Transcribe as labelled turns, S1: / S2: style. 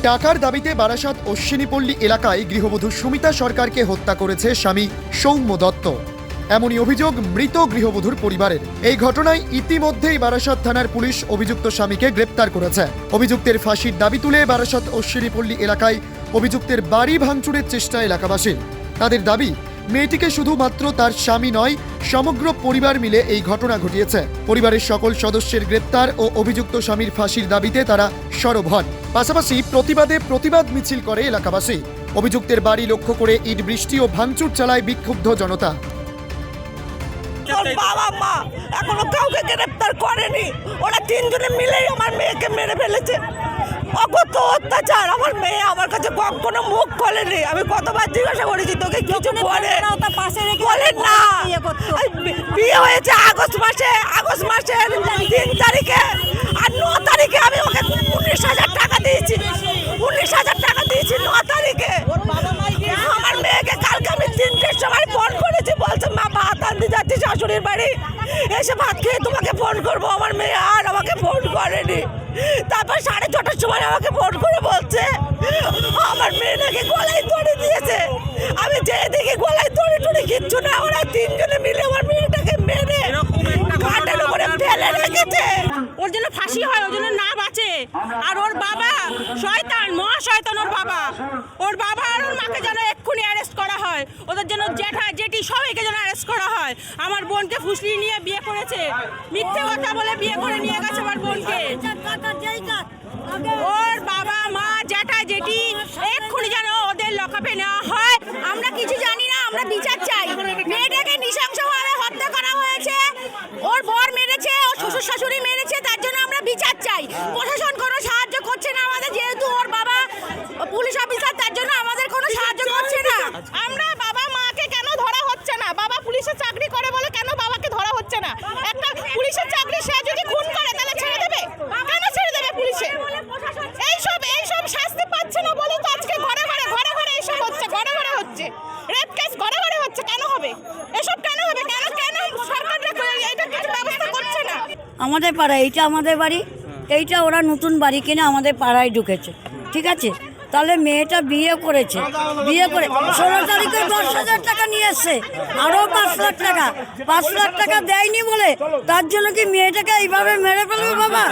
S1: টাকার দাবিতে বারাসাত অশ্বিনীপল্লী এলাকায় গৃহবধূ সুমিতা সরকারকে হত্যা করেছে স্বামী সৌম্য দত্ত। এমনই অভিযোগ মৃত গৃহবধূর পরিবারের। এই ঘটনায় ইতিমধ্যেই বারাসাত থানার পুলিশ অভিযুক্ত স্বামীকে গ্রেপ্তার করেছে। অভিযুক্তের ফাঁসির দাবি তুলে বারাসাত অশ্বিনীপল্লী এলাকায় অভিযুক্তের বাড়ি ভাঙচুরের চেষ্টা এলাকাবাসীর। তাদের দাবি, মেয়েটিকে শুধুমাত্র তার স্বামী নয়, সমগ্র পরিবার মিলে এই ঘটনা ঘটিয়েছে। পরিবারের সকল সদস্যের গ্রেপ্তার ও অভিযুক্ত স্বামীর ফাঁসির দাবিতে তারা সরব হন। পাশাপাশি প্রতিবাদ মিছিল করে এলাকাবাসী। অভিযুক্তের বাড়ি লক্ষ্য করে ইট বৃষ্টি ও ভাঙচুর চালায় বিক্ষুব্ধ জনতা।
S2: ওর বাবা মা এখনো কাউকে গ্রেপ্তার করেনি। ওরা তিনজনে মিলেই আমার মেয়েকে মেরে ফেলেছে। অকথ্য অত্যাচার। আমার মেয়ে আমার কাছে কখনো মুখ খোলেনি। আমি কতবার জিজ্ঞাসা করেছি, তোকে কিছু বলে না। বিয়ে হয়েছে আগস্ট মাসের 3 তারিখে, আর 9 তারিখে আমি ওকে 19,000 টাকা দিয়েছি। 19,000 টাকা দিয়েছি 9 তারিখে। আমার মেয়েকে কালকে আমি 3টের সময় ফোন করেছি, বলছে মা ভাত আনতে যাচ্ছি শাশুড়ির বাড়ি, এসে ভাত খেয়ে তোমাকে ফোন করবো। আমার মেয়ে আর আমাকে ফোন করেনি। তারপর 6:30টার সময় আমাকে ফোন করে বলছে আমার মেয়ে নাকি গলায় দড়ি দিয়েছে। আমি যেয়ে দেখি গলায় দড়ি কিচ্ছু না। ওরা তিনজনে মিলে আমার মেয়েটাকে মেরে ঘাটের উপরে ফেলে রেখেছে।
S3: ওর জন্য ফাঁসি হয়, ওর জন্য না বাঁচে। আর ওর বাবা শয়তান, মহা শয়তান ওর বাবা আর ওর মাকে যেন এক্ষুনি অ্যারেস্ট করা হয়। ওদের জন্য জ্যাঠা জেঠি সবাইকে যেন অ্যারেস্ট করা হয়। আমার বোনকে ফুসলিয়ে নিয়ে বিয়ে করেছে, মিথ্যে কথা বলে বিয়ে করে নিয়ে গেছে আমার বোনকে। ওর বাবা মা জ্যাঠা জেঠি এক্ষুনি যেন ওদের লকআপে নেওয়া হয়। আমরা কিছু জানি না, আমরা বিচার চাই। মেয়েটাকে নৃশংসভাবে হত্যা করা হয়েছে। ওর বর মেরেছে, ওর শ্বশুর শাশুড়ি মেরেছে, তার জন্য আমরা বিচার চাই। প্রশাসন কোনো সাহায্য করছে না আমাদের, যেহেতু ওর বাবা পুলিশ অফিসার, তার জন্য আমাদের কোনো সাহায্য করছে না। আমরা বাবা মাকে কেন ধরা হচ্ছে না? বাবা পুলিশের চাকরি করে বলে কেন বাবাকে ধরা হচ্ছে না? একটা পুলিশের চাকরি সে যদি খুন করে তাহলে ছেড়ে দেবে? কেন ছেড়ে দেবে পুলিশে? এইসব শাস্তি পাচ্ছে না বলে তো আজকে ঘরে এইসব হচ্ছে। ঘরে হচ্ছে রেপ কেস, ঘরে হচ্ছে। কেন হবে এসব? কেন হবে? কেন সরকার এটা কিছু ব্যবস্থা করছে না?
S4: আমাদের পাড়ায় এইটা আমাদের বাড়ি, এইটা ওরা নতুন বাড়ি কিনে আমাদের পাড়ায় ঢুকেছে, ঠিক আছে? তাহলে মেয়েটা বিয়ে করে 16 তারিখে 10,000 টাকা নিয়ে এসছে, আরও 5 লাখ টাকা। 5 লাখ টাকা দেয়নি বলে তার জন্য কি মেয়েটাকে এইভাবে মেরে ফেলবে বাবা?